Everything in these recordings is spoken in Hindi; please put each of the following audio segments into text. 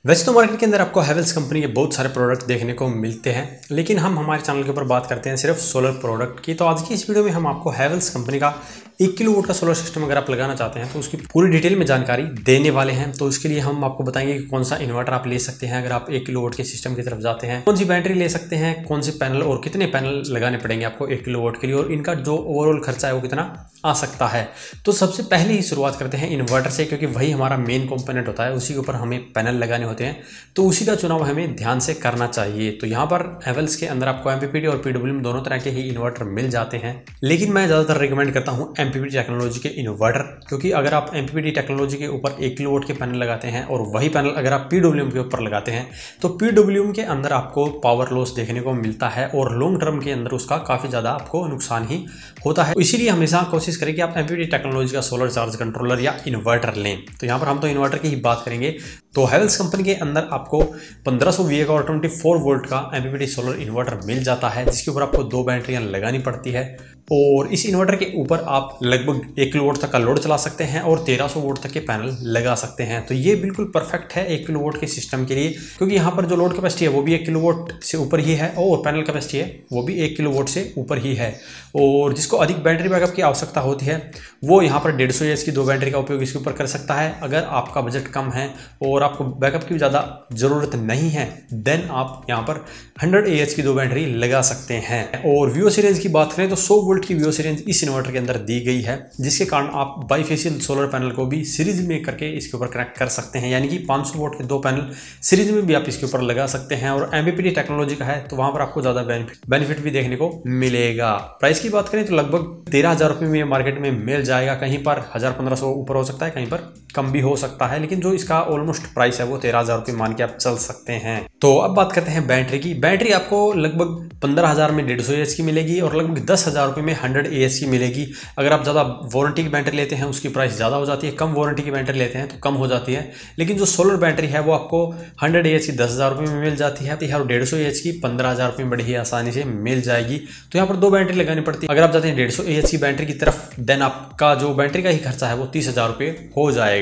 वैसे तो मार्केट के अंदर आपको हैवेल्स कंपनी के बहुत सारे प्रोडक्ट देखने को मिलते हैं, लेकिन हम हमारे चैनल के ऊपर बात करते हैं सिर्फ सोलर प्रोडक्ट की। तो आज की इस वीडियो में हम आपको हैवेल्स कंपनी का 1 किलोवाट का सोलर सिस्टम अगर आप लगाना चाहते हैं तो उसकी पूरी डिटेल में जानकारी देने वाले हैं। तो इसके लिए हम आपको बताएंगे कि कौन सा इन्वर्टर आप ले सकते हैं अगर आप 1 किलोवाट के सिस्टम की तरफ जाते हैं, कौन सी बैटरी ले सकते हैं, कौन से पैनल और कितने पैनल लगाने पड़ेंगे आपको 1 किलोवाट के लिए, और इनका जो ओवरऑल खर्चा है वो कितना आ सकता है। तो सबसे पहले ही शुरुआत करते हैं इन्वर्टर से, क्योंकि वही हमारा मेन कंपोनेंट होता है, उसी के ऊपर हमें पैनल लगाने होते हैं, तो उसी का चुनाव हमें ध्यान से करना चाहिए। तो यहाँ पर हैवेल्स के अंदर आपको एमपीपीटी और पीडब्ल्यूएम दोनों तरह के ही इन्वर्टर मिल जाते हैं, लेकिन मैं ज़्यादातर रिकमेंड करता हूँ एमपीपीटी टेक्नोलॉजी के इन्वर्टर, क्योंकि अगर आप एमपीपीटी टेक्नोलॉजी के ऊपर 1 किलोवाट के पैनल लगाते हैं और वही पैनल अगर आप पीडब्ल्यूएम के ऊपर लगाते हैं तो पीडब्ल्यूएम के अंदर आपको पावर लॉस देखने को मिलता है और लॉन्ग टर्म के अंदर उसका काफ़ी ज़्यादा आपको नुकसान ही होता है। इसीलिए हमेशा कोशिश करें कि आप एमपीपीटी टेक्नोलॉजी का सोलर चार्ज कंट्रोलर या इन्वर्टर लें। तो यहाँ पर हम तो इन्वर्टर की ही बात करेंगे। तो हैवेल्स कंपनी के अंदर आपको 1500 VA का और 24 वोल्ट का एमपीपीटी सोलर इन्वर्टर मिल जाता है, जिसके ऊपर आपको 2 बैटरियां लगानी पड़ती है, और इस इन्वर्टर के ऊपर आप लगभग 1 किलोवाट तक का लोड चला सकते हैं और 1300 वोल्ट तक के पैनल लगा सकते हैं। तो ये बिल्कुल परफेक्ट है 1 किलोवाट के सिस्टम के लिए, क्योंकि यहाँ पर जो लोड कैपेसिटी है वो भी 1 किलोवाट से ऊपर ही है और पैनल कैपेसिटी है वो भी 1 किलोवाट से ऊपर ही है। और जिसको अधिक बैटरी बैकअप की आवश्यकता होती है वो यहाँ पर 150 AH की 2 बैटरी का उपयोग इसके ऊपर कर सकता है। अगर आपका बजट कम है और आपको बैकअप की ज़्यादा ज़रूरत नहीं है, देन आप यहाँ पर 100 AH की 2 बैटरी लगा सकते हैं। और VOC रेंज की बात करें तो 100 वोल्ट की VOC रेंज इस इन्वर्टर के अंदर दी गई है, जिसके कारण आप बाईफेशियल सोलर पैनल को भी सीरीज में करके इसके ऊपर कनेक्ट कर सकते हैं, यानी कि 500 वोल्ट के 2 पैनल सीरीज में भी आप इसके ऊपर लगा सकते हैं। और एमपीपीटी टेक्नोलॉजी का है तो वहां पर आपको ज़्यादा बेनिफिट भी देखने को मिलेगा। प्राइस की बात करें तो लगभग 13,000 रुपये में मार्केट में मिल जाएगा, कहीं पर 1000-1500 ऊपर हो सकता है, कहीं पर कम भी हो सकता है, लेकिन जो इसका ऑलमोस्ट प्राइस है वो 13,000 रुपये मान के आप चल सकते हैं। तो अब बात करते हैं बैटरी की। बैटरी आपको लगभग 15,000 में 150 AH की मिलेगी और लगभग 10,000 रुपये में 100 AH की मिलेगी। अगर आप ज़्यादा वारंटी की बैटरी लेते हैं उसकी प्राइस ज़्यादा हो जाती है, कम वारंटी की बैटरी लेते हैं तो कम हो जाती है। लेकिन जो सोलर बैटरी है वो आपको 100 AH की 10,000 रुपये में मिल जाती है और 150 AH की 15,000 रुपये में बड़ी ही आसानी से मिल जाएगी। तो यहाँ पर 2 बैटरी लगानी पड़ती है। अगर आप जाते हैं 150 AH की बैटरी की तरफ, देन आपका जो बैटरी का ही खर्चा है वो 30,000 रुपये हो जाएगा।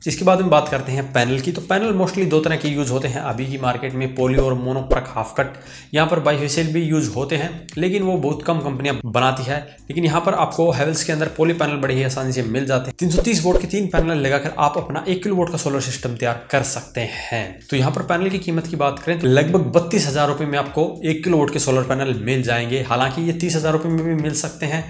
इसके बाद में बात करते हैं पैनल की। तो पैनल मोस्टली 2 तरह के यूज होते हैं अभी की मार्केट में, पोली और मोनोप्रक हाफ कट। यहाँ पर बाईफेशियल भी यूज होते हैं, लेकिन वो बहुत कम कंपनियां बनाती है। लेकिन यहाँ पर आपको हैवेल्स के अंदर पोली पैनल बड़ी ही आसानी से मिल जाते हैं। 330 वोल्ट के 3 पैनल लगाकर आप अपना 1 किलोवाट का सोलर सिस्टम तैयार कर सकते हैं। तो यहाँ पर पैनल की कीमत की बात करें तो लगभग 32,000 रुपये में आपको 1 किलोवाट के सोलर पैनल मिल जाएंगे। हालांकि ये 30,000 रुपये में भी मिल सकते हैं,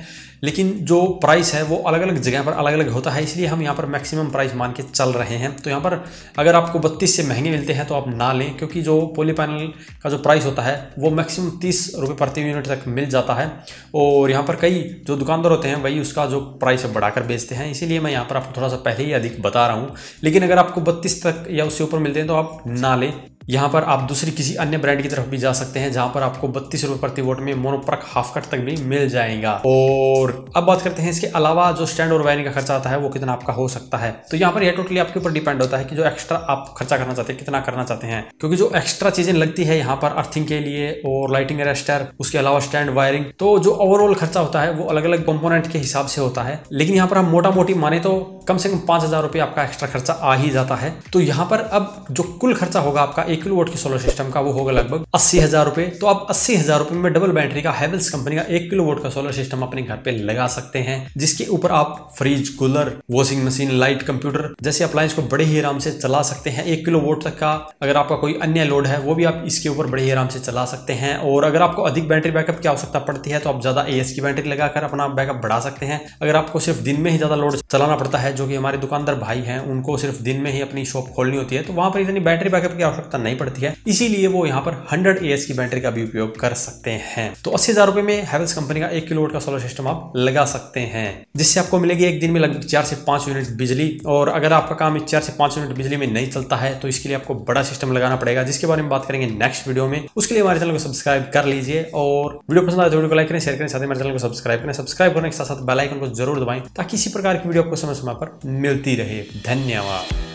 लेकिन जो प्राइस है वो अलग अलग जगह पर अलग अलग होता है, इसलिए हम यहाँ पर मैक्सिमम प्राइस मान के चल रहे हैं। तो यहाँ पर अगर आपको 32 से महंगे मिलते हैं तो आप ना लें, क्योंकि जो पोली पैनल का जो प्राइस होता है वो मैक्सिमम 30 रुपये प्रति यूनिट तक मिल जाता है, और यहाँ पर कई जो दुकानदार होते हैं वही उसका जो प्राइस है बढ़ाकर बेचते हैं, इसीलिए मैं यहाँ पर आपको थोड़ा सा पहले ही अधिक बता रहा हूँ। लेकिन अगर आपको 32 तक या उससे ऊपर मिलते हैं तो आप ना लें। यहाँ पर आप दूसरी किसी अन्य ब्रांड की तरफ भी जा सकते हैं, जहां पर आपको 32 रुपये प्रति वोट में मोनोप्रक हाफ कट तक भी मिल जाएगा। और अब बात करते हैं इसके अलावा जो स्टैंड और वायरिंग का खर्चा आता है वो कितना आपका हो सकता है। तो यहाँ पर यह टोटली आपके ऊपर डिपेंड होता है कि जो एक्स्ट्रा आप खर्चा करना चाहते हैं कितना करना चाहते हैं, क्योंकि जो एक्स्ट्रा चीजें लगती है यहाँ पर अर्थिंग के लिए और लाइटिंग अरेस्टर, उसके अलावा स्टैंड वायरिंग, तो जो ओवरऑल खर्चा होता है वो अलग अलग कंपोनेंट के हिसाब से होता है। लेकिन यहाँ पर हम मोटा मोटी माने तो कम से कम 5,000 रुपये आपका एक्स्ट्रा खर्चा आ ही जाता है। तो यहाँ पर अब जो कुल खर्चा होगा आपका 1 किलोवाट की सोलर सिस्टम का वो होगा लगभग 80,000 रुपये। तो आप 80,000 रुपये में डबल बैटरी का हैवेल्स कंपनी का 1 किलोवाट का सोलर सिस्टम अपने घर पे लगा सकते हैं, जिसके ऊपर आप fridge, cooler, washing machine, light, computer जैसे अप्लायंस को बड़े ही आराम से चला सकते हैं। 1 किलोवाट तक का अगर आपका कोई अन्य लोड है वो भी आप इसके ऊपर बड़े ही आराम से चला सकते हैं। और अगर आपको अधिक बैटरी बैकअप की आवश्यकता पड़ती है तो आप ज्यादा AH की बैटरी लगाकर अपना बैकअप बढ़ा सकते हैं। अगर आपको सिर्फ दिन में ही ज्यादा लोड चलाना पड़ता है, जो कि हमारे दुकानदार भाई हैं उनको सिर्फ दिन में ही अपनी शॉप खोलनी होती है, तो वहां पर इतनी बैटरी बैकअप की आवश्यकता नहीं पड़ती है, इसीलिए वो यहाँ पर 100 AH की बैटरी का भी उपयोग कर सकते हैं। तो 80,000 रुपये में हैवेल्स कंपनी का 1 किलोवाट का सोलर सिस्टम आप लगा सकते हैं, जिससे आपको मिलेगी एक दिन में लगभग 4 से 5 यूनिट बिजली। और अगर आपका काम 4 से 5 यूनिट बिजली में नहीं चलता है तो इसके लिए आपको बड़ा सिस्टम लगाना पड़ेगा, जिसके बारे में बात करेंगे नेक्स्ट वीडियो में। उसके लिए हमारे चैनल को सब्सक्राइब कर लीजिए, और वीडियो पसंद आए तो वीडियो को लाइक करें, शेयर करें, साथ ही हमारे चैनल को सब्सक्राइब करें। सब्सक्राइब करने के साथ साथ बेल आइकन को जरूर दबाएं, ताकि इसी प्रकार की वीडियो आपको समय समय पर मिलती रहे। धन्यवाद।